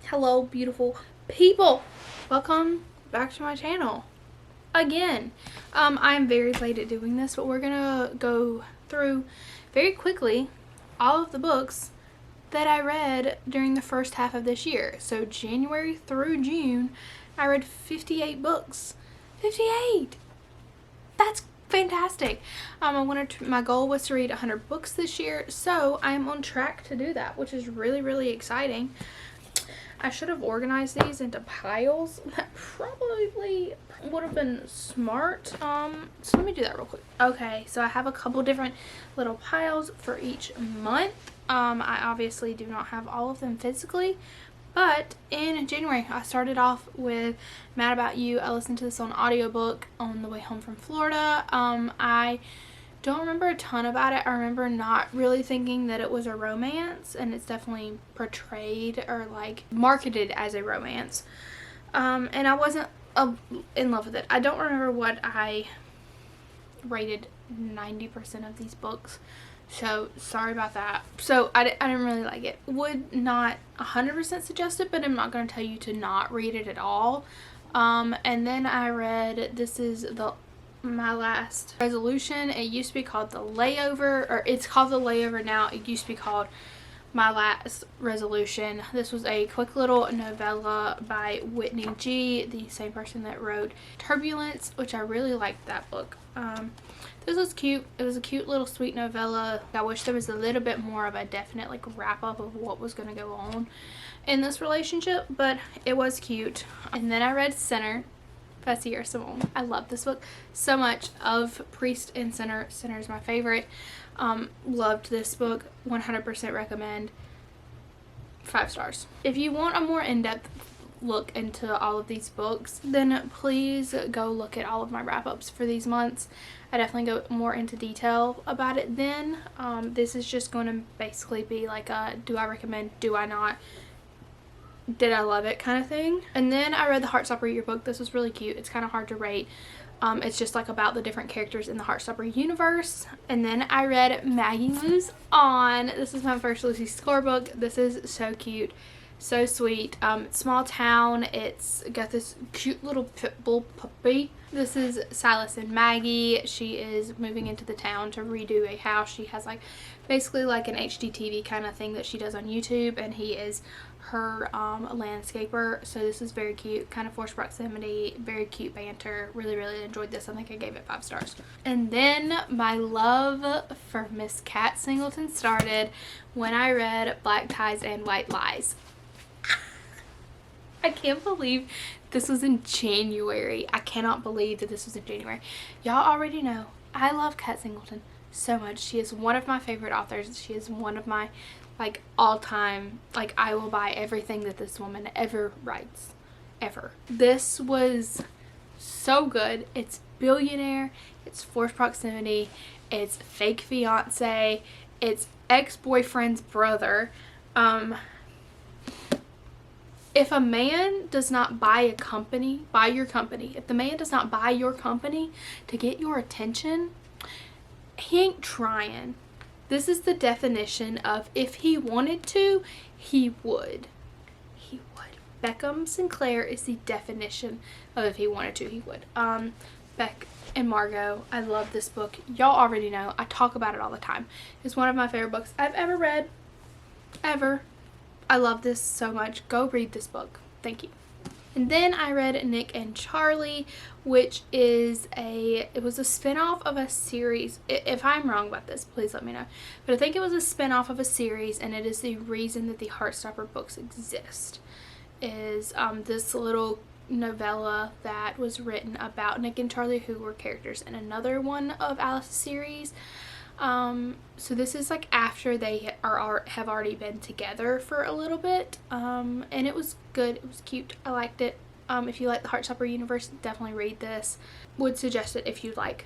Hello, beautiful people. Welcome back to my channel again. I'm very late at doing this, but we're gonna go through very quickly all of the books that I read during the first half of this year. So January through June, I read 58 books. 58! That's fantastic. My goal was to read 100 books this year, so I am on track to do that, which is really, really exciting. I should have organized these into piles. That probably would have been smart. So let me do that real quick. Okay, so I have a couple different little piles for each month. I obviously do not have all of them physically, but in January I started off with Mad About You. I listened to this on audiobook on the way home from Florida. I don't remember a ton about it. I remember not really thinking that it was a romance, and it's definitely portrayed or like marketed as a romance. And I wasn't in love with it. I don't remember what I rated 90% of these books, so sorry about that. So I didn't really like it. Would not 100% suggest it, but I'm not going to tell you to not read it at all. And then I read, this is my last resolution. It used to be called The Layover, or it's called The Layover now. It used to be called My Last Resolution. This was a quick little novella by Whitney G., the same person that wrote Turbulence, which I really liked that book. This was cute. It was a cute little sweet novella. I wish there was a little bit more of a definite like wrap up of what was going to go on in this relationship, but it was cute. And then I read Sinner. Fessy or Simone. I love this book so much. Of Priest and Sinner. Sinner is my favorite. Loved this book. 100% recommend. 5 stars. If you want a more in-depth look into all of these books, then please go look at all of my wrap-ups for these months. I definitely go more into detail about it then. This is just going to basically be like a do I recommend, do I not, did I love it kind of thing. And then I read the Heartstopper yearbook. This was really cute. It's kind of hard to rate. It's just like about the different characters in the Heartstopper universe. And then I read Maggie Moves On. This is my first Lucy Score book. This is so cute, so sweet. Small town. It's got this cute little pit bull puppy. This is Silas and Maggie. She is moving into the town to redo a house. She has like basically like an HDTV kind of thing that she does on YouTube, and he is her landscaper. So this is very cute, kind of forced proximity, very cute banter. Really, really enjoyed this. I think I gave it 5 stars. And then my love for Miss Kat Singleton started when I read Black Ties and White Lies. I can't believe this was in January. I cannot believe that this was in January. Y'all already know I love Kat Singleton so much. She is one of my favorite authors. She is one of my like all-time, like I will buy everything that this woman ever writes, ever. This was so good. It's billionaire, it's forced proximity, it's fake fiance, it's ex-boyfriend's brother. If a man does not buy your company, if the man does not buy your company to get your attention, he ain't trying. This is the definition of if he wanted to, he would. He would. Beckham Sinclair is the definition of if he wanted to, he would. Beck and Margot, I love this book. Y'all already know. I talk about it all the time. It's one of my favorite books I've ever read. Ever. I love this so much. Go read this book. Thank you. And then I read Nick and Charlie, which is it was a spin-off of a series. If I'm wrong about this, please let me know. But I think it was a spin-off of a series, and it is the reason that the Heartstopper books exist. Is this little novella that was written about Nick and Charlie, who were characters in another one of Alice's series. So this is like after they have already been together for a little bit, and it was good. It was cute. I liked it. If you like the Heartstopper universe, definitely read this. Would suggest it if you like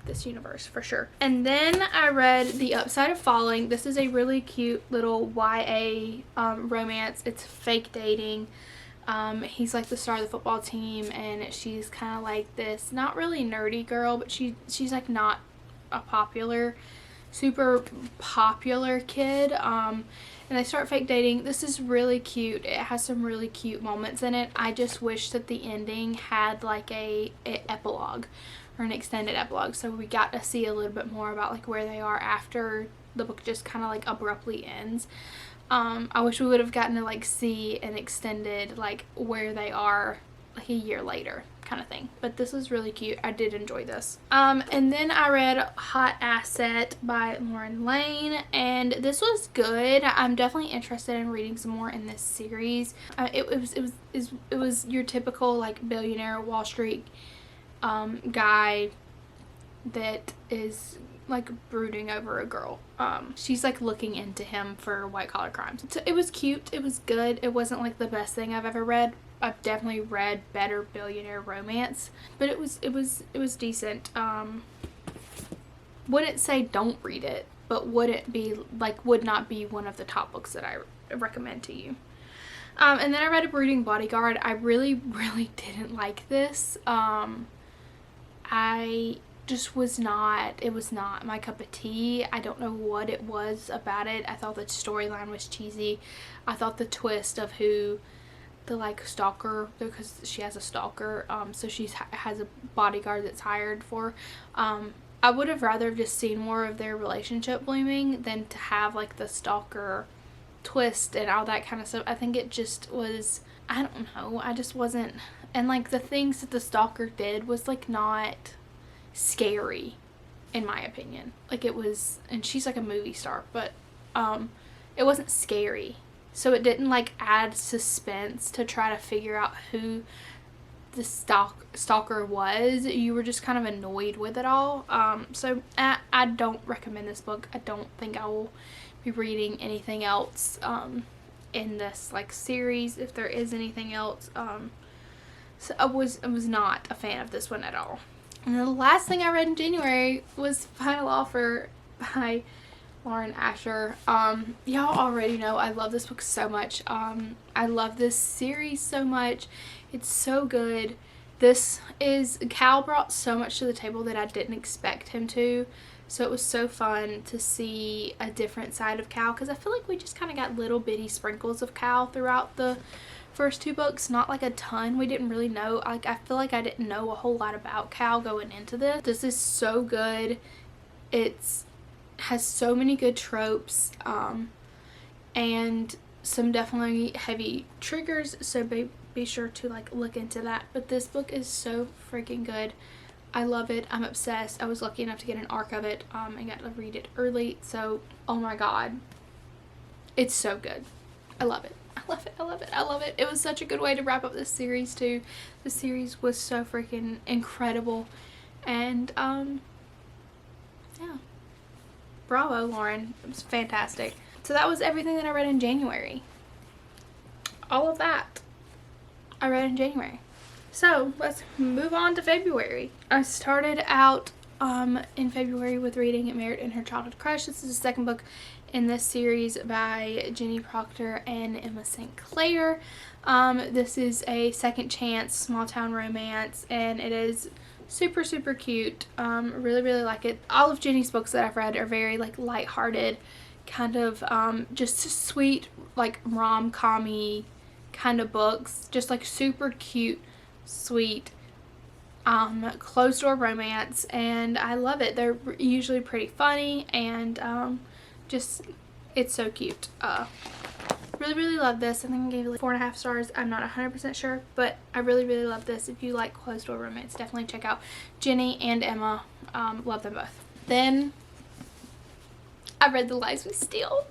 this universe for sure. And then I read The Upside of Falling. This is a really cute little YA romance. It's fake dating. He's like the star of the football team, and she's kind of like this not really nerdy girl, but she's like not a super popular kid, and they start fake dating. This is really cute. It has some really cute moments in it. I just wish that the ending had like a epilogue or an extended epilogue, so we got to see a little bit more about like where they are after the book just kind of like abruptly ends. I wish we would have gotten to like see an extended like where they are like a year later kind of thing. But this was really cute. I did enjoy this. And then I read Hot Asset by Lauren Lane, and this was good. I'm definitely interested in reading some more in this series. It was your typical like billionaire Wall Street guy that is like brooding over a girl. She's like looking into him for white collar crimes. So it was cute. It was good. It wasn't like the best thing I've ever read. I've definitely read better billionaire romance, but it was decent. Wouldn't say don't read it, but would not be one of the top books that I recommend to you. And then I read A Brooding Bodyguard. I really didn't like this. I just it was not my cup of tea. I don't know what it was about it. I thought the storyline was cheesy. I thought the twist of who the like stalker, because she has a stalker, so she has a bodyguard that's hired for. I would have rather just seen more of their relationship blooming than to have like the stalker twist and all that kind of stuff. I think it just was, I don't know, I just wasn't, and like the things that the stalker did was like not scary in my opinion. Like it was, and she's like a movie star, but it wasn't scary. So it didn't like add suspense to try to figure out who the stalker was. You were just kind of annoyed with it all. So I don't recommend this book. I don't think I will be reading anything else in this like series, if there is anything else. So I was not a fan of this one at all. And the last thing I read in January was Final Offer by Lauren Asher. Y'all already know I love this book so much. I love this series so much. It's so good. Cal brought so much to the table that I didn't expect him to. So it was so fun to see a different side of Cal, because I feel like we just kind of got little bitty sprinkles of Cal throughout the first two books. Not like a ton. We didn't really know. Like I feel like I didn't know a whole lot about Cal going into this. This is so good. It's has so many good tropes, and some definitely heavy triggers, so be sure to like look into that. But this book is so freaking good. I love it. I'm obsessed. I was lucky enough to get an arc of it and got to read it early, so oh my god, it's so good. I love it. I love it. I love it. I love it. It was such a good way to wrap up this series too. The series was so freaking incredible, and yeah, bravo, Lauren. It was fantastic. So that was everything that I read in January. All of that I read in January. So let's move on to February. I started out in February with reading Merit and Her Childhood Crush. This is the second book in this series by Jenny Proctor and Emma St. Clair. This is a second chance small town romance, and it is super cute. Really like it. All of Jenny's books that I've read are very like lighthearted, kind of just sweet, like rom-com-y kind of books, just like super cute, sweet, closed door romance, and I love it. They're usually pretty funny, and just it's so cute. Really love this. I think I gave it like 4.5 stars. I'm not 100% sure, but I really love this. If you like closed door romance, definitely check out Jenny and Emma. Love them both. Then I read The Lies We Steal.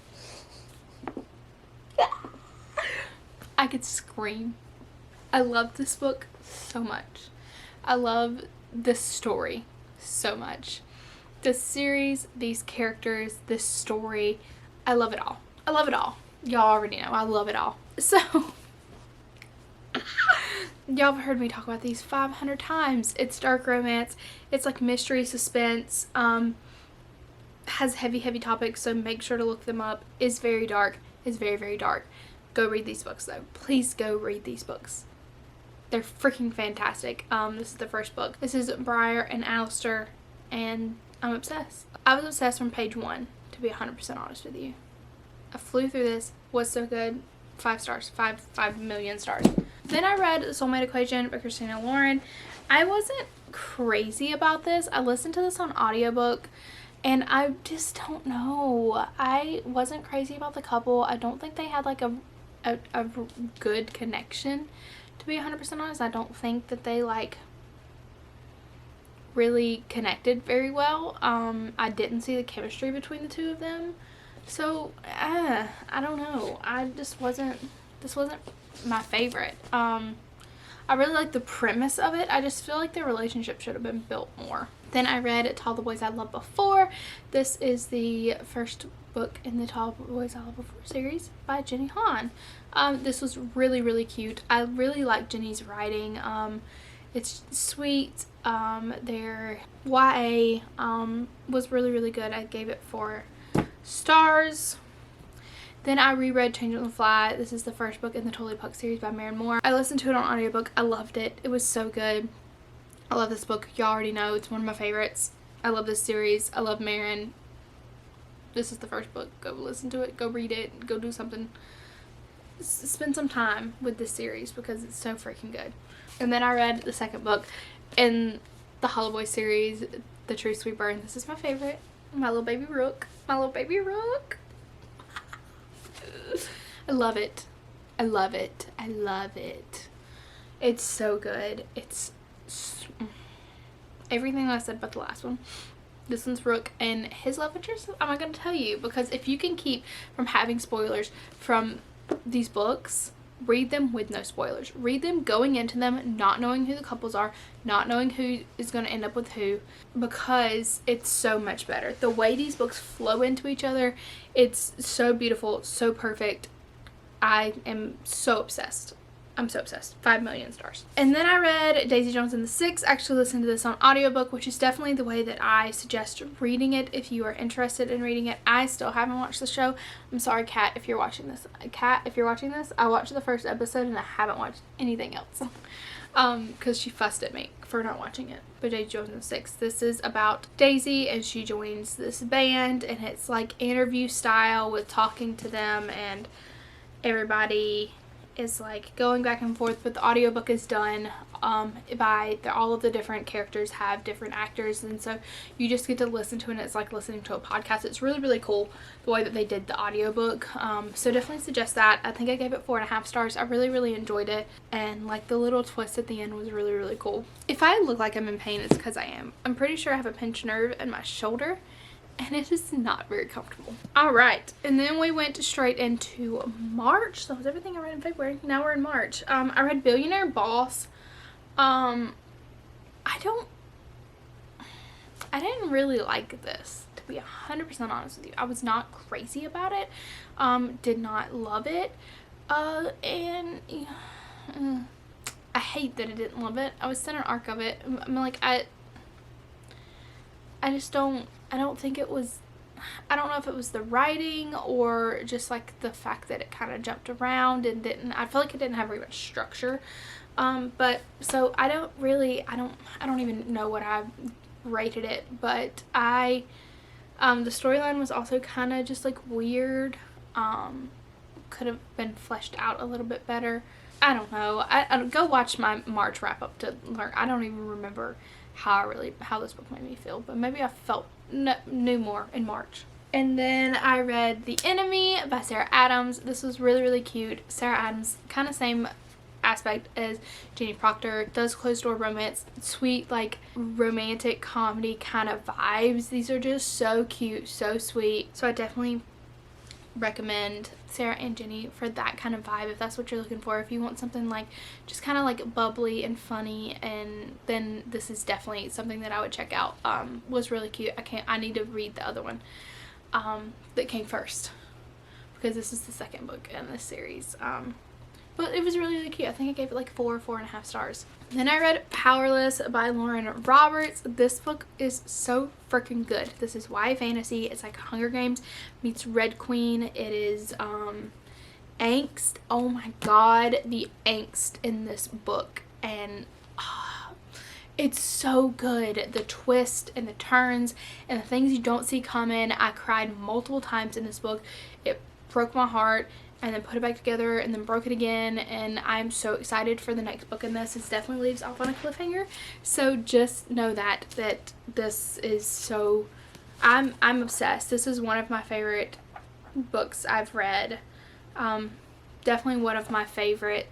I could scream. I love this book so much. I love this story so much. This series, these characters, this story, I love it all. I love it all. Y'all already know I love it all. So y'all have heard me talk about these 500 times. It's dark romance. It's like mystery, suspense. Has heavy topics, so make sure to look them up. It's very dark. It's very dark. Go read these books though. Please go read these books. They're freaking fantastic. This is the first book. This is Briar and Alistair, and I'm obsessed. I was obsessed from page 1, to be 100% honest with you. I flew through this. Was so good. 5 stars. 5 million stars. Then I read The Soulmate Equation by Christina Lauren. I wasn't crazy about this. I listened to this on audiobook, and I just don't know. I wasn't crazy about the couple. I don't think they had like a good connection, to be 100% honest. I don't think that they like really connected very well. I didn't see the chemistry between the two of them. So, I don't know. This wasn't my favorite. I really like the premise of it. I just feel like their relationship should have been built more. Then I read To All the Boys I Loved Before. This is the first book in the To All the Boys I Loved Before series by Jenny Han. This was really, really cute. I really like Jenny's writing. It's sweet. Their YA was really, really good. I gave it 4 stars. Then I reread Change on the Fly. This is the first book in the Totally Puck series by Maren Moore. I listened to it on audiobook. I loved it. It was so good. I love this book. Y'all already know it's one of my favorites. I love this series. I love Maren. This is the first book. Go listen to it. Go read it. Go do something. Spend some time with this series because it's so freaking good. And then I read the second book in the Hollow Boy series, The True Sweet Burn. This is my favorite. My little baby Rook. My little baby Rook. I love it. I love it. I love it. It's so good. It's everything I said about the last one. This one's Rook, and his love interest, I'm not going to tell you, because if you can keep from having spoilers from these books, read them with no spoilers. Read them going into them not knowing who the couples are, not knowing who is going to end up with who, because it's so much better. The way these books flow into each other, it's so beautiful, so perfect. I am so obsessed. I'm so obsessed. 5 million stars. And then I read Daisy Jones and the Six. I actually listened to this on audiobook, which is definitely the way that I suggest reading it if you are interested in reading it. I still haven't watched the show. I'm sorry, Kat, if you're watching this. Kat, if you're watching this, I watched the first episode and I haven't watched anything else. Because she fussed at me for not watching it. But Daisy Jones and the Six. This is about Daisy, and she joins this band, and it's like interview style with talking to them, and everybody is like going back and forth, but the audiobook is done by all of the different characters have different actors, and so you just get to listen to it, and it's like listening to a podcast. It's really, really cool the way that they did the audiobook. So definitely suggest that. I think I gave it 4.5 stars. I really, really enjoyed it, and like the little twist at the end was really, really cool. If I look like I'm in pain, it's because I am. I'm pretty sure I have a pinched nerve in my shoulder, and it is not very comfortable. Alright, and then we went straight into March. That was everything I read in February. Now we're in March. I read Billionaire Boss. I didn't really like this, to be 100% honest with you. I was not crazy about it. Did not love it. And I hate that I didn't love it. I was sent an arc of it. I'm like, I don't think it was, I don't know if it was the writing or just like the fact that it kind of jumped around and I feel like it didn't have very much structure. But so I don't even know what I rated it, but the storyline was also kind of just like weird. Could have been fleshed out a little bit better. I don't know. I go watch my March wrap up to learn. I don't even remember how this book made me feel, but maybe I knew more in March. And then I read The Enemy by Sarah Adams. This was really, really cute. Sarah Adams, kind of same aspect as Jenny Proctor, does closed door romance, sweet like romantic comedy kind of vibes. These are just so cute, so sweet. So I definitely recommend Sarah and Jenny for that kind of vibe if that's what you're looking for. If you want something like just kind of like bubbly and funny, and then this is definitely something that I would check out. Was really cute. I need to read the other one that came first, because this is the second book in this series. But it was really, really cute. I think I gave it like 4.5 stars. Then I read Powerless by Lauren Roberts. This book is so freaking good. This is YA fantasy. It's like Hunger Games meets Red Queen. It is angst. Oh my god, the angst in this book. And it's so good. The twist and the turns and the things you don't see coming. I cried multiple times in this book. It broke my heart and then put it back together and then broke it again, and I'm so excited for the next book in this. It definitely leaves off on a cliffhanger, so just know that this is so, I'm obsessed. This is one of my favorite books I've read. Definitely one of my favorite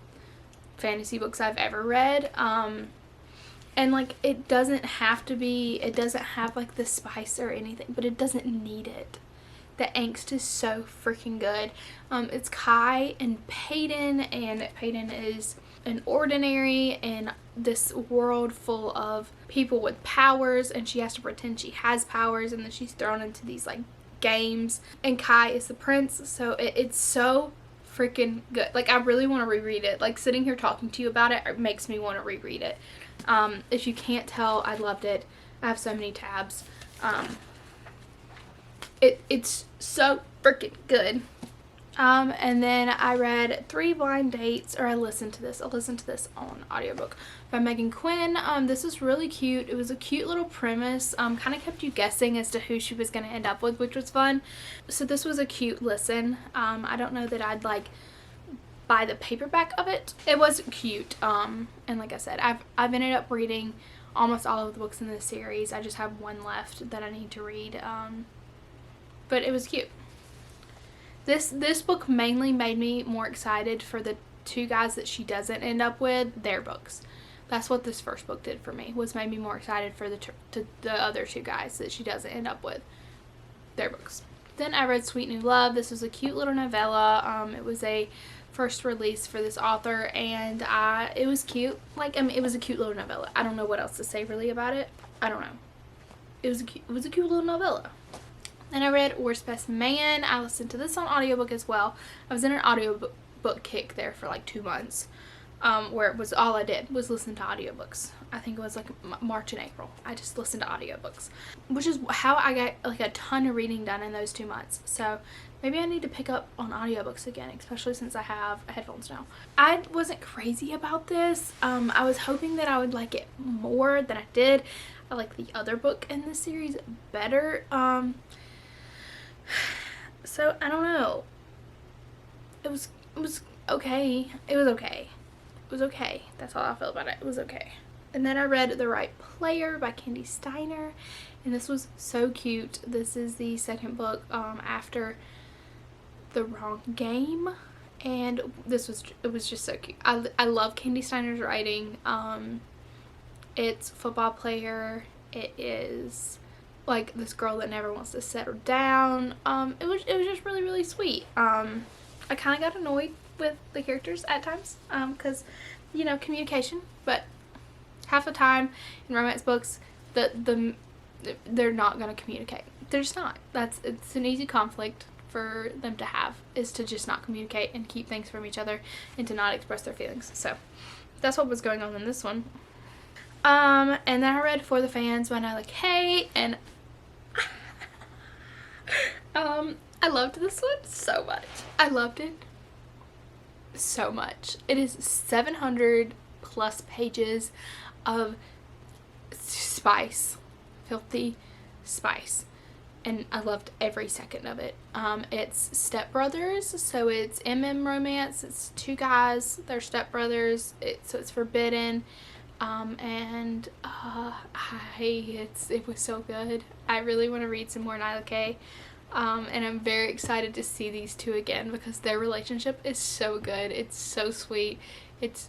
fantasy books I've ever read. And like, it doesn't have like the spice or anything, but it doesn't need it. The angst is so freaking good. It's Kai and Peyton, and Peyton is an ordinary in this world full of people with powers, and she has to pretend she has powers, and then she's thrown into these like games, and Kai is the prince. So it's so freaking good. Like, I really want to reread it. Like, sitting here talking to you about it makes me want to reread it. If you can't tell, I loved it. I have so many tabs. It's so freaking good. And then I read 3 Blind Dates, or I listened to this on audiobook by Megan Quinn. This was really cute. It was a cute little premise. Kind of kept you guessing as to who she was going to end up with, which was fun. So this was a cute listen. I don't know that I'd like buy the paperback of it. It was cute. And like I said, I've ended up reading almost all of the books in this series. I just have one left that I need to read. But it was cute. This book mainly made me more excited for the 2 guys that she doesn't end up with, their books. That's what this first book did for me, was made me more excited for the other 2 guys that she doesn't end up with, their books. Then I read Sweet New Love. This was a cute little novella. It was a first release for this author, and it was cute. Like, I mean, it was a cute little novella. I don't know what else to say really about it. I don't know. It was a cute little novella. Then I read Worst Best Man. I listened to this on audiobook as well. I was in an audiobook kick there for like 2 months, where it was all I did was listen to audiobooks. I think it was like March and April. I just listened to audiobooks, which is how I got like a ton of reading done in those 2 months. So maybe I need to pick up on audiobooks again, especially since I have headphones now. I wasn't crazy about this. I was hoping that I would like it more than I did. I like the other book in this series better. So I don't know. It was okay. It was okay. It was okay. That's all I feel about it. It was okay. And then I read The Right Player by Candy Steiner, and this was so cute. This is the second book after The Wrong Game, and it was just so cute. I love Candy Steiner's writing. It's football player. It is like this girl that never wants to settle down. It was just really, really sweet. I kind of got annoyed with the characters at times, because, you know, communication, but half the time in romance books, they're not going to communicate. They're just not. It's an easy conflict for them to have, is to just not communicate and keep things from each other and to not express their feelings. So that's what was going on in this one. And then I read For the Fans by Nyla Kay, and I loved this one so much. I loved it so much. It is 700 plus pages of spice, filthy spice, and I loved every second of it. It's stepbrothers, so it's romance. It's 2 guys, they're stepbrothers, so it's forbidden. And it was so good. I really want to read some more Nyla Kay. And I'm very excited to see these 2 again, because their relationship is so good. It's so sweet. It's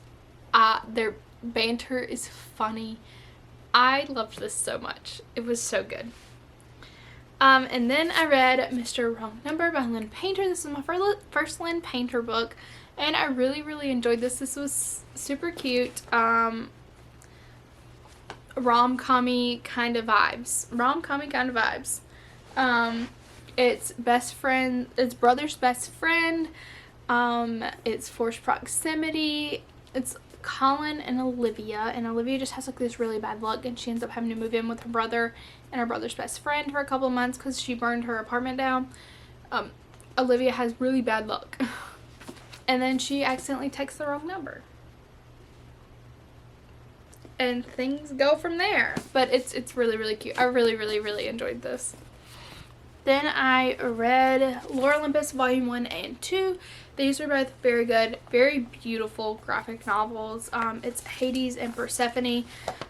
their banter is funny. I loved this so much. It was so good. And then I read Mr. Wrong Number by Lynn Painter. This is my first Lynn Painter book, and I really, really enjoyed this. This was super cute. Rom-com-y kind of vibes. It's brother's best friend. It's forced proximity. It's Colin and Olivia just has like this really bad luck, and she ends up having to move in with her brother and her brother's best friend for a couple of months because she burned her apartment down. Olivia has really bad luck, and then she accidentally texts the wrong number, and things go from there. But it's really, really cute. I really, really, really enjoyed this. Then I read Lore Olympus Volume 1 and 2. These are both very good, very beautiful graphic novels. It's Hades and Persephone.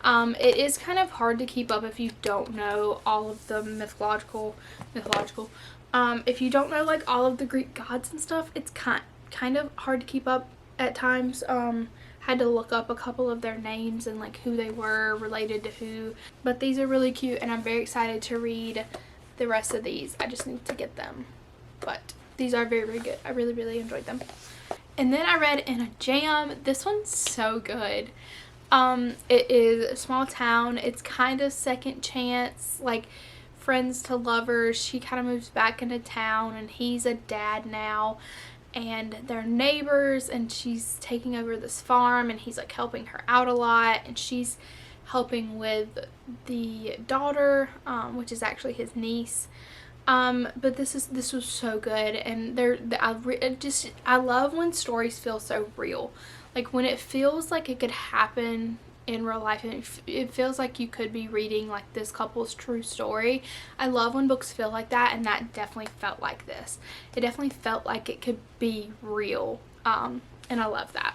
It is kind of hard to keep up if you don't know all of the mythological. If you don't know like all of the Greek gods and stuff, it's kind of hard to keep up at times. Had to look up a couple of their names and like who they were related to who. But these are really cute, and I'm very excited to read the rest of these. I just need to get them, but these are very, very good. I really, really enjoyed them. And then I read In a Jam. This one's so good. It is a small town. It's kind of second chance, like friends to lovers. She kind of moves back into town, and he's a dad now, and they're neighbors, and she's taking over this farm, and he's like helping her out a lot, and she's helping with the daughter, which is actually his niece. But this was so good, and I love when stories feel so real, like when it feels like it could happen in real life, and it feels like you could be reading like this couple's true story. I love when books feel like that, and that definitely felt like this. It definitely felt like it could be real, and I love that.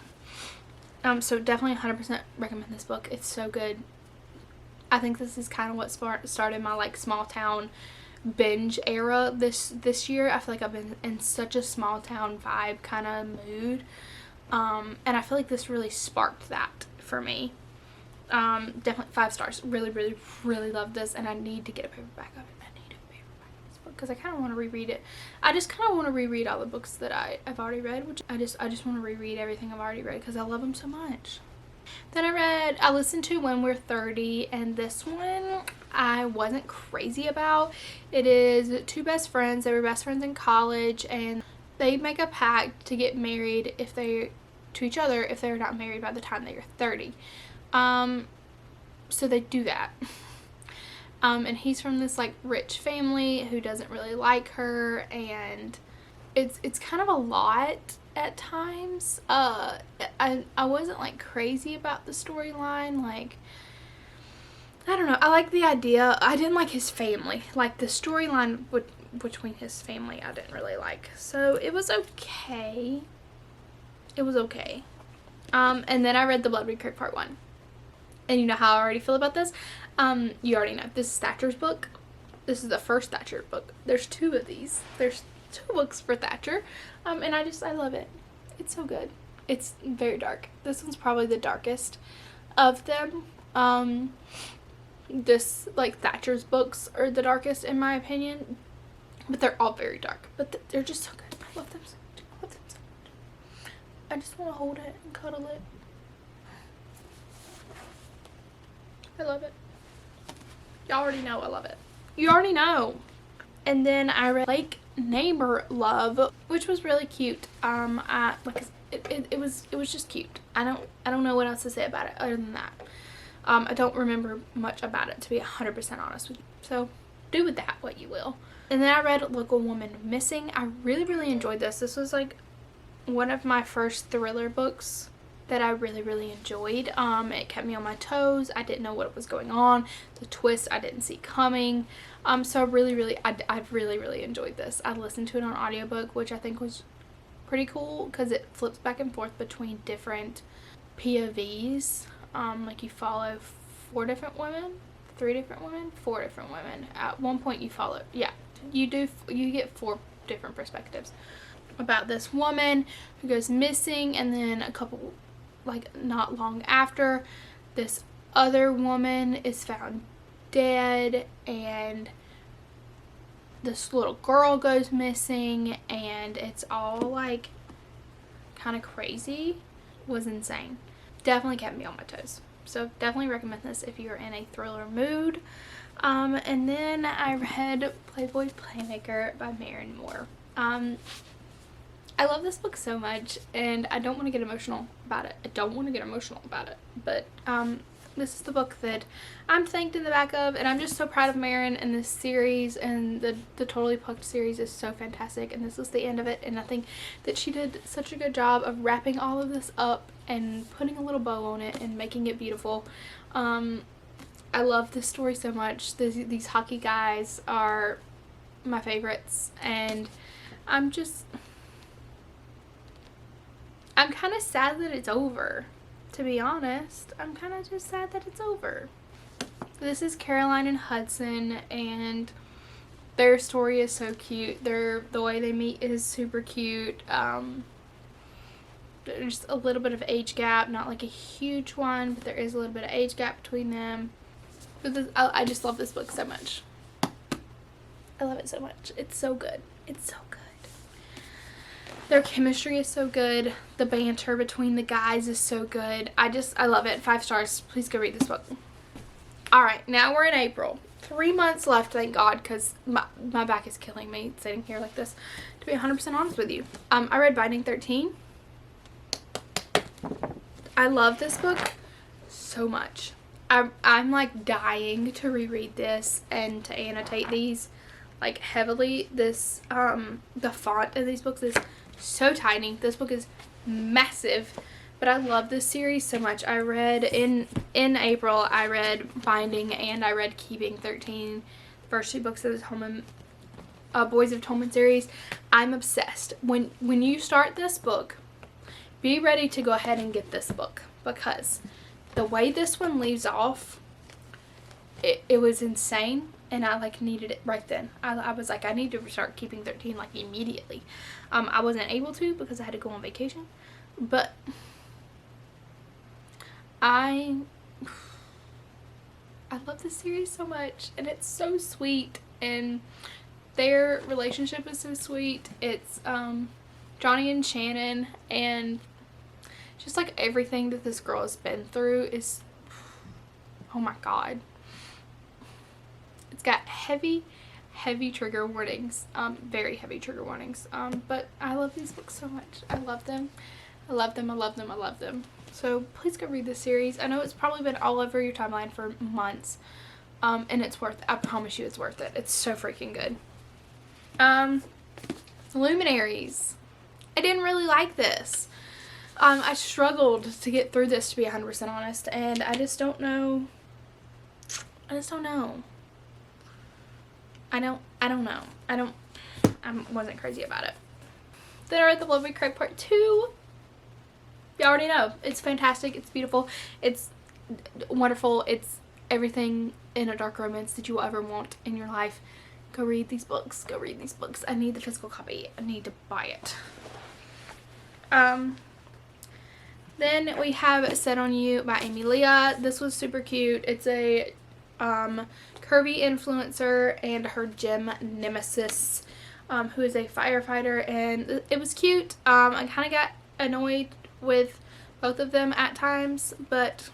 So definitely 100% recommend this book. It's so good. I think this is kind of what started my like small town binge era this year. I feel like I've been in such a small town vibe kind of mood, and I feel like this really sparked that for me. Definitely 5 stars. Really, really, really love this, and I need to get a paperback of it. Because I kind of want to reread it. I just kind of want to reread all the books that I've already read, which I just want to reread everything I've already read because I love them so much. Then I listened to When We're 30, and this one I wasn't crazy about. It is 2 best friends. They were best friends in college, and they make a pact to get married to each other if they're not married by the time they are 30. So they do that. And he's from this like rich family who doesn't really like her, and it's kind of a lot at times. I wasn't like crazy about the storyline. Like, I don't know. I like the idea. I didn't like his family. Like the storyline between his family I didn't really like. So it was okay. It was okay. And then I read The Blood Red Creek Part 1. And you know how I already feel about this. You already know. This is Thatcher's book. This is the first Thatcher book. There's 2 of these. There's 2 books for Thatcher. And I love it. It's so good. It's very dark. This one's probably the darkest of them. This, like, Thatcher's books are the darkest in my opinion. But they're all very dark. But they're just so good. I love them so much. I love them so much. I just want to hold it and cuddle it. I love it. Y'all already know I love it. You already know. And then I read Lake Neighbor Love, which was really cute. It was just cute. I don't know what else to say about it other than that. I don't remember much about it, to be 100% honest with you. So do with that what you will. And then I read Local Woman Missing. I really, really enjoyed this. This was like one of my first thriller books that I really, really enjoyed. It kept me on my toes. I didn't know what was going on. The twist I didn't see coming. So I really, really enjoyed this. I listened to it on audiobook, which I think was pretty cool because it flips back and forth between different POVs. Like you follow 4 different women, 3 different women, 4 different women. At one point you follow, yeah, you get 4 different perspectives about this woman who goes missing, and then a couple, like not long after, this other woman is found dead, and this little girl goes missing, and it's all like kind of crazy. It was insane. Definitely kept me on my toes. So definitely recommend this if you're in a thriller mood. And then I read Playboy Playmaker by Maren Moore. I love this book so much, and I don't want to get emotional about it. But this is the book that I'm thanked in the back of, and I'm just so proud of Maren and this series, and the Totally Plucked series is so fantastic, and this is the end of it, and I think that she did such a good job of wrapping all of this up and putting a little bow on it and making it beautiful. I love this story so much. These hockey guys are my favorites, and I'm kind of sad that it's over, to be honest. I'm kind of just sad that it's over. This is Caroline and Hudson, and their story is so cute. The way they meet is super cute. There's a little bit of age gap, not like a huge one, but there is a little bit of age gap between them. But I just love this book so much. I love it so much. It's so good. It's so good. Their chemistry is so good. The banter between the guys is so good. I love it. 5 stars. Please go read this book. Alright, now we're in April. 3 months left, thank God, because my back is killing me sitting here like this, to be 100% honest with you. I read Binding 13. I love this book so much. I'm like dying to reread this and to annotate these like heavily. This the font of these books is so tiny. This book is massive, but I love this series so much. I read in April, I read Binding and I read Keeping 13, first 2 books of the Tolman Boys of Tolman series. I'm obsessed. When you start this book, be ready to go ahead and get this book, because the way this one leaves off, it was insane, and I like needed it right then. I was like, I need to start Keeping 13 like immediately. I wasn't able to because I had to go on vacation, but I love this series so much, and it's so sweet, and their relationship is so sweet. It's Johnny and Shannon, and just like everything that this girl has been through is, oh my God. It's got heavy trigger warnings, very heavy trigger warnings, but I love these books so much. I love them. I love them. I love them. I love them. So please go read this series. I know it's probably been all over your timeline for months, and it's worth it. I promise you it's worth it. It's so freaking good. Luminaries. I didn't really like this. I struggled to get through this, to be 100% honest, and I just don't know. I wasn't crazy about it. Then I read The Lovely Craig Part 2. You already know. It's fantastic. It's beautiful. It's wonderful. It's everything in a dark romance that you will ever want in your life. Go read these books. Go read these books. I need the physical copy. I need to buy it. Then we have Set on You by Amy Leah. This was super cute. It's a curvy influencer and her gym nemesis, who is a firefighter, and it was cute. I kind of got annoyed with both of them at times, but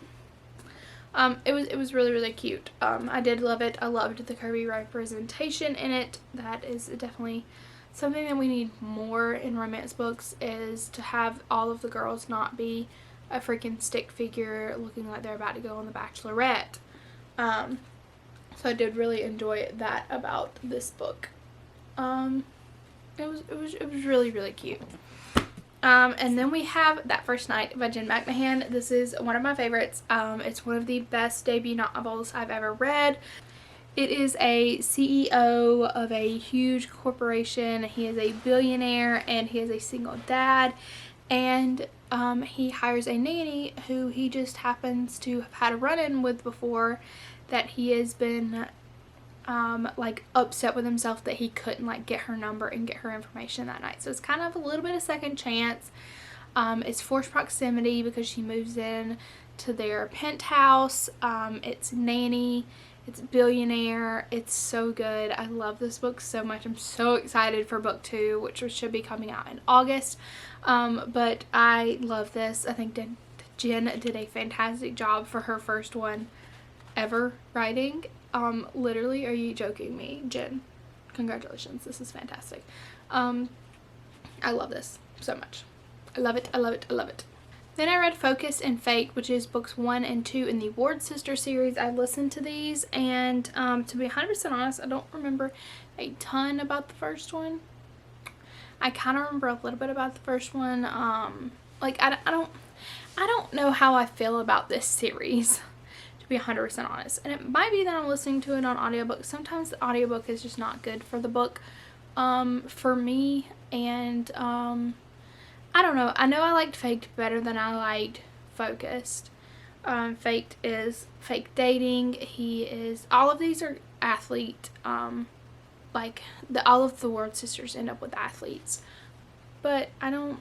it was really cute. I did love it. I loved the curvy representation in it. That is definitely something that we need more in romance books, is to have all of the girls not be a freaking stick figure looking like they're about to go on The Bachelorette. So I did really enjoy that about this book. It was really cute. And then we have That First Night by Jen McMahon. This is one of my favorites. It's one of the best debut novels I've ever read. It is a CEO of a huge corporation. He is a billionaire and he is a single dad, and he hires a nanny who he just happens to have had a run-in with before, that he has been like upset with himself that he couldn't like get her number and get her information that night. So it's kind of a little bit of second chance. It's forced proximity because she moves in to their penthouse. It's nanny, it's billionaire. It's so good. I love this book so much. I'm so excited for book 2, which should be coming out in August. But I love this. I think Jen did a fantastic job for her first one ever writing. Literally, are you joking me, Jen? Congratulations. This is fantastic. I love this so much. I love it. I love it. I love it. Then I read Focus and Fake, which is books 1 and 2 in the Ward Sister series. I listened to these, and to be 100% honest, I don't remember a ton about the first one. I kind of remember a little bit about the first one. Like I don't know how I feel about this series, to to be 100% honest. And it might be that I'm listening to it on audiobook. Sometimes the audiobook is just not good for the book, for me. And I don't know. I know I liked Faked better than I liked Focused. Faked is fake dating. He is, all of these are athlete, like all of the Ward sisters end up with athletes. But I don't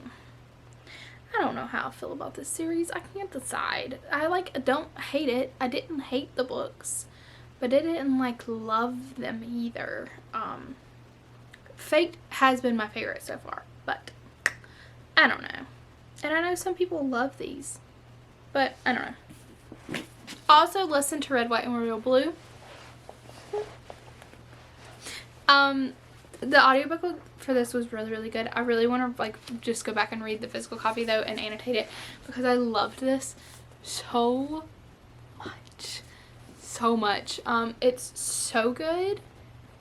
know how I feel about this series. I can't decide. I don't hate it. I didn't hate the books, but I didn't love them either. Fate has been my favorite so far, but I don't know. And I know some people love these, but I don't know. Also listen to Red, White, and Royal Blue. The audiobook for this was really, really good. I really want to just go back and read the physical copy though and annotate it, because I loved this so much. So much. It's so good.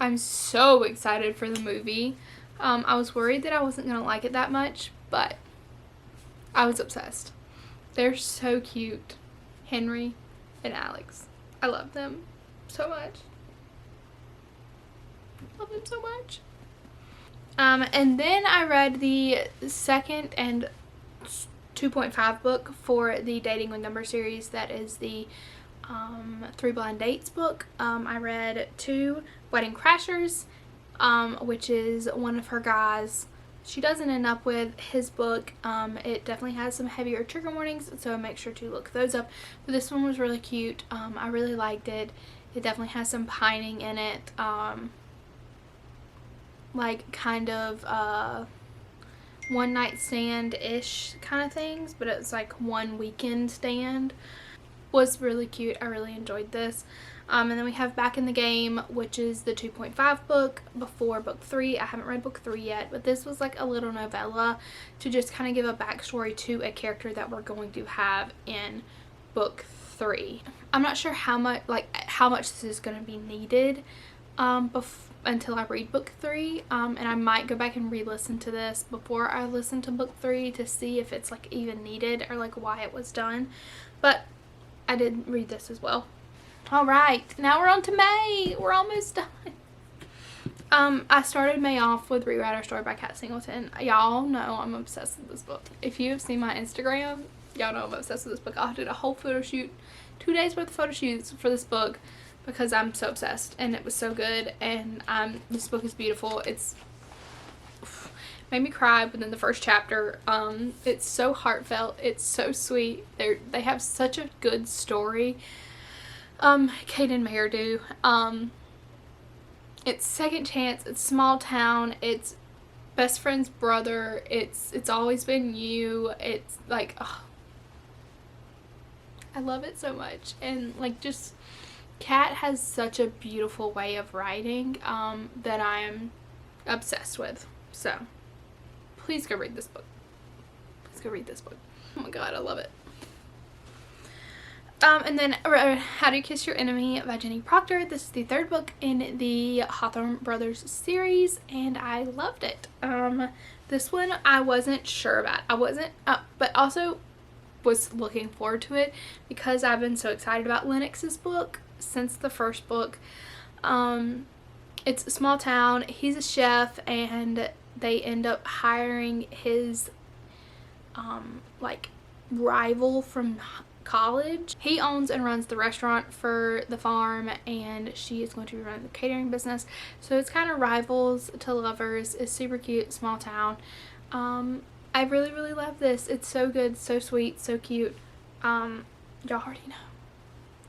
I'm so excited for the movie. I was worried that I wasn't going to like it that much, but I was obsessed. They're so cute. Henry and Alex. I love them so much. Love them so much. And then I read the second and 2.5 book for the Dating with Numbers series. That is the 3 Blind Dates book. I read 2 Wedding Crashers, which is one of her guys she doesn't end up with. His book, it definitely has some heavier trigger warnings, so make sure to look those up. But this one was really cute. I really liked it. Definitely has some pining in it. Kind of one night stand-ish kind of things, but it's one weekend stand. Was really cute. I really enjoyed this. And then we have Back in the Game, which is the 2.5 book before book 3. I haven't read book 3 yet, but this was a little novella to just kind of give a backstory to a character that we're going to have in book 3. I'm not sure how much this is going to be needed until I read book 3, and I might go back and re-listen to this before I listen to book 3 to see if it's even needed or why it was done. But I did read this as well. Alright, now we're on to May. We're almost done. I started May off with Reread Our Story by Kat Singleton. Y'all know I'm obsessed with this book. If you have seen my Instagram, y'all know I'm obsessed with this book. I did a whole photo shoot, 2 days worth of photo shoots for this book because I'm so obsessed, and it was so good. And this book is beautiful. It's made me cry within the first chapter. It's so heartfelt. It's so sweet. They have such a good story. Kate and Mayor do. It's second chance. It's small town. It's best friend's brother. It's always been you. It's oh, I love it so much. And just Kat has such a beautiful way of writing that I'm obsessed with. So please go read this book. Please go read this book. Oh my god, I love it. And then How to Kiss Your Enemy by Jenny Proctor. This is the 3rd book in the Hawthorne Brothers series, and I loved it. This one I wasn't sure about. I wasn't, but also was looking forward to it because I've been so excited about Lennox's book since the first book. It's a small town. He's a chef, and they end up hiring his rival from college. He owns and runs the restaurant for the farm, and she is going to be running the catering business. So it's kind of rivals to lovers. It's super cute, small town. I really, really love this. It's so good, so sweet, so cute. Y'all already know.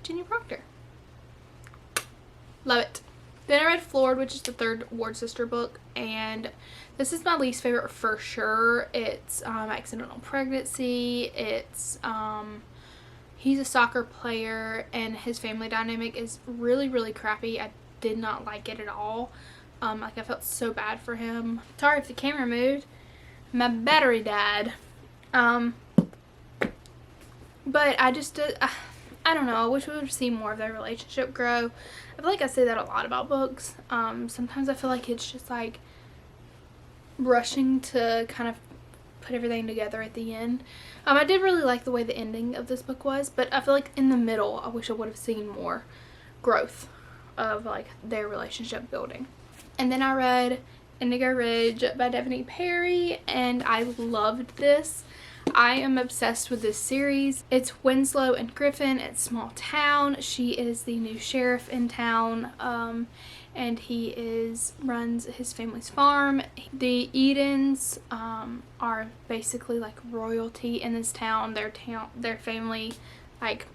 Jenny Proctor. Love it. Then I read Floored, which is the 3rd Ward Sister book, and this is my least favorite for sure. It's accidental pregnancy. It's he's a soccer player, and his family dynamic is really, really crappy. I did not like it at all. I felt so bad for him. Sorry if the camera moved. My battery died. But I just did. I don't know. I wish we would see more of their relationship grow. I feel like I say that a lot about books. Sometimes I feel like it's just rushing to kind of put everything together at the end. I did really like the way the ending of this book was, but I feel like in the middle I wish I would have seen more growth of like their relationship building. And then I read Indigo Ridge by Devoney Perry, and I loved this. I am obsessed with this series. It's Winslow and Griffin. It's small town. She is the new sheriff in town, and he runs his family's farm. The Edens are basically like royalty in this town. Their family like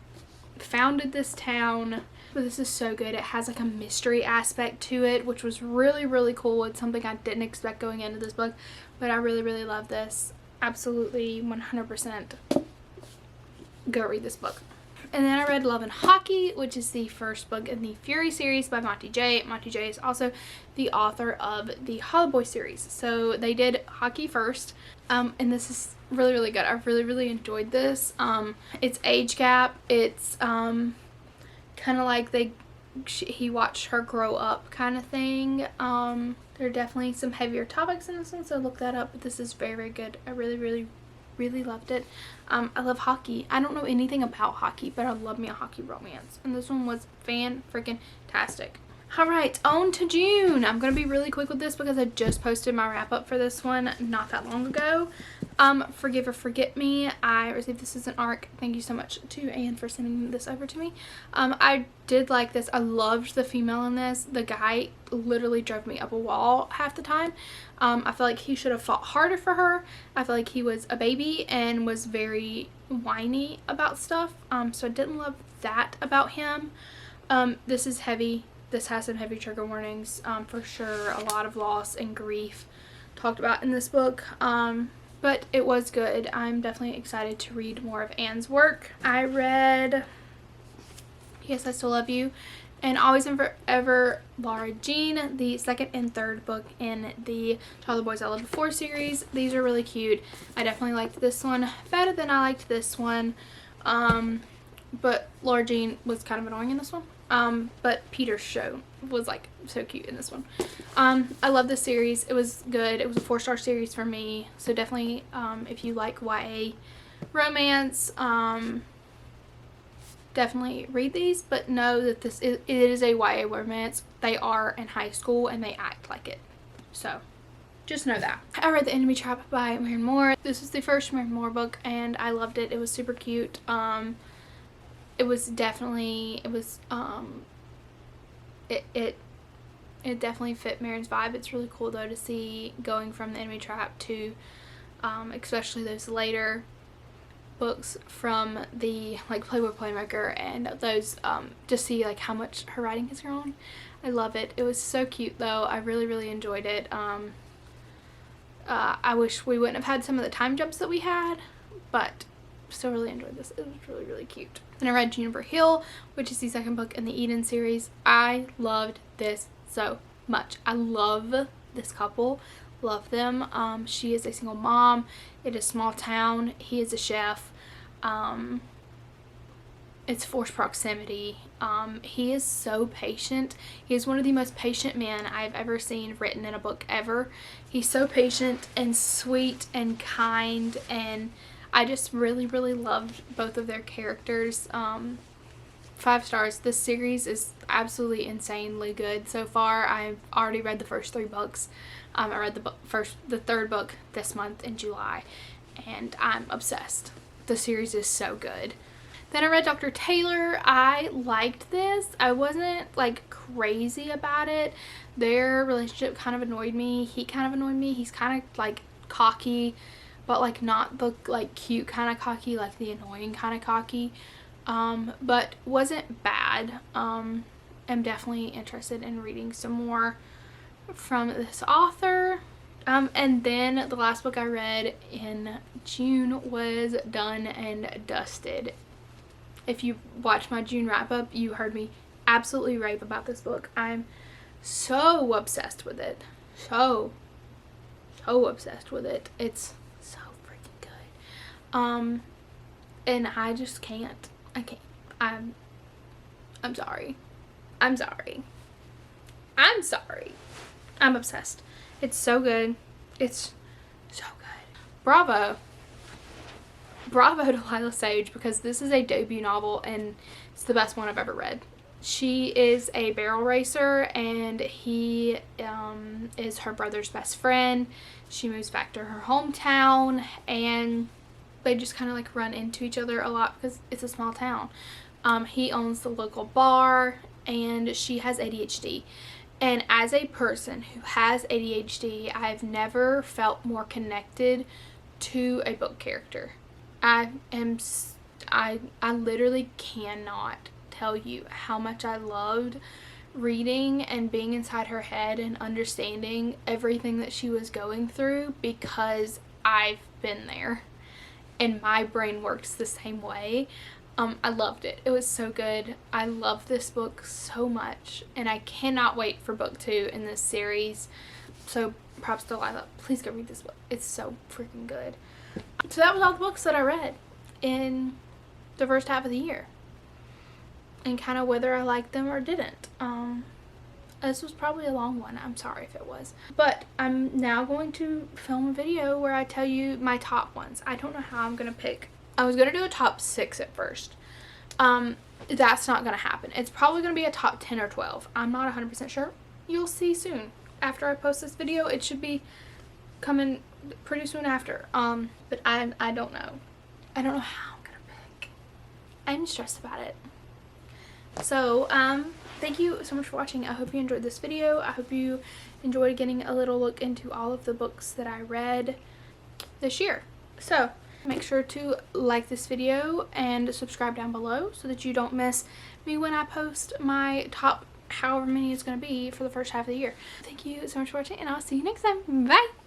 founded this town. But this is so good. It has like a mystery aspect to it, which was really, really cool. It's something I didn't expect going into this book, but I really, really love this. Absolutely 100% go read this book. And then I read Love and Hockey, which is the first book in the Fury series by Monty J. Monty J is also the author of the Hollow Boy series. So they did Hockey first, and this is really, really good. I really, really enjoyed this. It's age gap. It's kind of like he watched her grow up kind of thing. There are definitely some heavier topics in this one, so look that up, but this is very, very good. I really, really, really loved it. I love hockey. I don't know anything about hockey, but I love me a hockey romance, and this one was fan-freaking-tastic. Alright, on to June. I'm going to be really quick with this because I just posted my wrap-up for this one not that long ago. Forgive or Forget Me. I received this as an ARC. Thank you so much to Anne for sending this over to me. I did like this. I loved the female in this. The guy literally drove me up a wall half the time. I feel like he should have fought harder for her. I feel like he was a baby and was very whiny about stuff. So I didn't love that about him. This is heavy. This has some heavy trigger warnings, for sure. A lot of loss and grief talked about in this book. But it was good. I'm definitely excited to read more of Anne's work. I read Yes, I Still Love You and Always and Forever, Laura Jean, the second and third book in the To All the Boys I Loved Before series. These are really cute. I definitely liked this one better than I liked this one. But Laura Jean was kind of annoying in this one. But Peter's show was like so cute in this one. I love this series. It was good. It was a 4-star series for me. So definitely, if you like YA romance, definitely read these, but know that it is a YA romance. They are in high school and they act like it. So just know that. I read The Enemy Trap by Maren Moore. This was the first Maren Moore book and I loved it. It was super cute. It definitely fit Maren's vibe. It's really cool though to see going from The Enemy Trap to especially those later books from the like Playboy Playmaker and those just see like how much her writing has grown. I love it. It was so cute though. I really, really enjoyed it. I wish we wouldn't have had some of the time jumps that we had, but still really enjoyed this. It was really, really cute. Then I read Juniper Hill, which is the second book in the Eden series. I loved this so much. I love this couple. Love them. She is a single mom. It is a small town. He is a chef. It's forced proximity. He is so patient. He is one of the most patient men I've ever seen written in a book ever. He's so patient and sweet and kind, and I just really, really loved both of their characters. 5 stars. This series is absolutely insanely good so far. I've already read the first 3 books. I read the third book this month in July, and I'm obsessed. The series is so good. Then I read Dr. Taylor. I liked this. I wasn't like crazy about it. Their relationship kind of annoyed me. He kind of annoyed me. He's kind of like cocky, but like not the like cute kind of cocky, like the annoying kind of cocky. But wasn't bad. I'm definitely interested in reading some more from this author. And then the last book I read in June was Done and Dusted. If you watched my June wrap up, you heard me absolutely rave about this book. I'm so obsessed with it. So obsessed with it. It's so freaking good. And I just can't. I can't. I'm sorry. I'm sorry. I'm obsessed. It's so good. It's so good. bravo to Lila Sage, because this is a debut novel and it's the best one I've ever read. She is a barrel racer and he is her brother's best friend. She moves back to her hometown and they just kind of like run into each other a lot because it's a small town. He owns the local bar and she has ADHD. And as a person who has ADHD, I've never felt more connected to a book character. I literally cannot tell you how much I loved reading and being inside her head and understanding everything that she was going through, because I've been there and my brain works the same way. I loved it. It was so good. I love this book so much and I cannot wait for book 2 in this series. So props to Lila. Please go read this book. It's so freaking good. So that was all the books that I read in the first half of the year, and kind of whether I liked them or didn't. This was probably a long one. I'm sorry if it was. But I'm now going to film a video where I tell you my top ones. I don't know how I'm going to pick. I was going to do a top 6 at first. That's not going to happen. It's probably going to be a top 10 or 12. I'm not 100% sure. You'll see soon. After I post this video, it should be coming pretty soon after. But I don't know. I don't know how I'm going to pick. I'm stressed about it. So, thank you so much for watching. I hope you enjoyed this video. I hope you enjoyed getting a little look into all of the books that I read this year. So, make sure to like this video and subscribe down below so that you don't miss me when I post my top however many it's going to be for the first half of the year. Thank you so much for watching and I'll see you next time. Bye!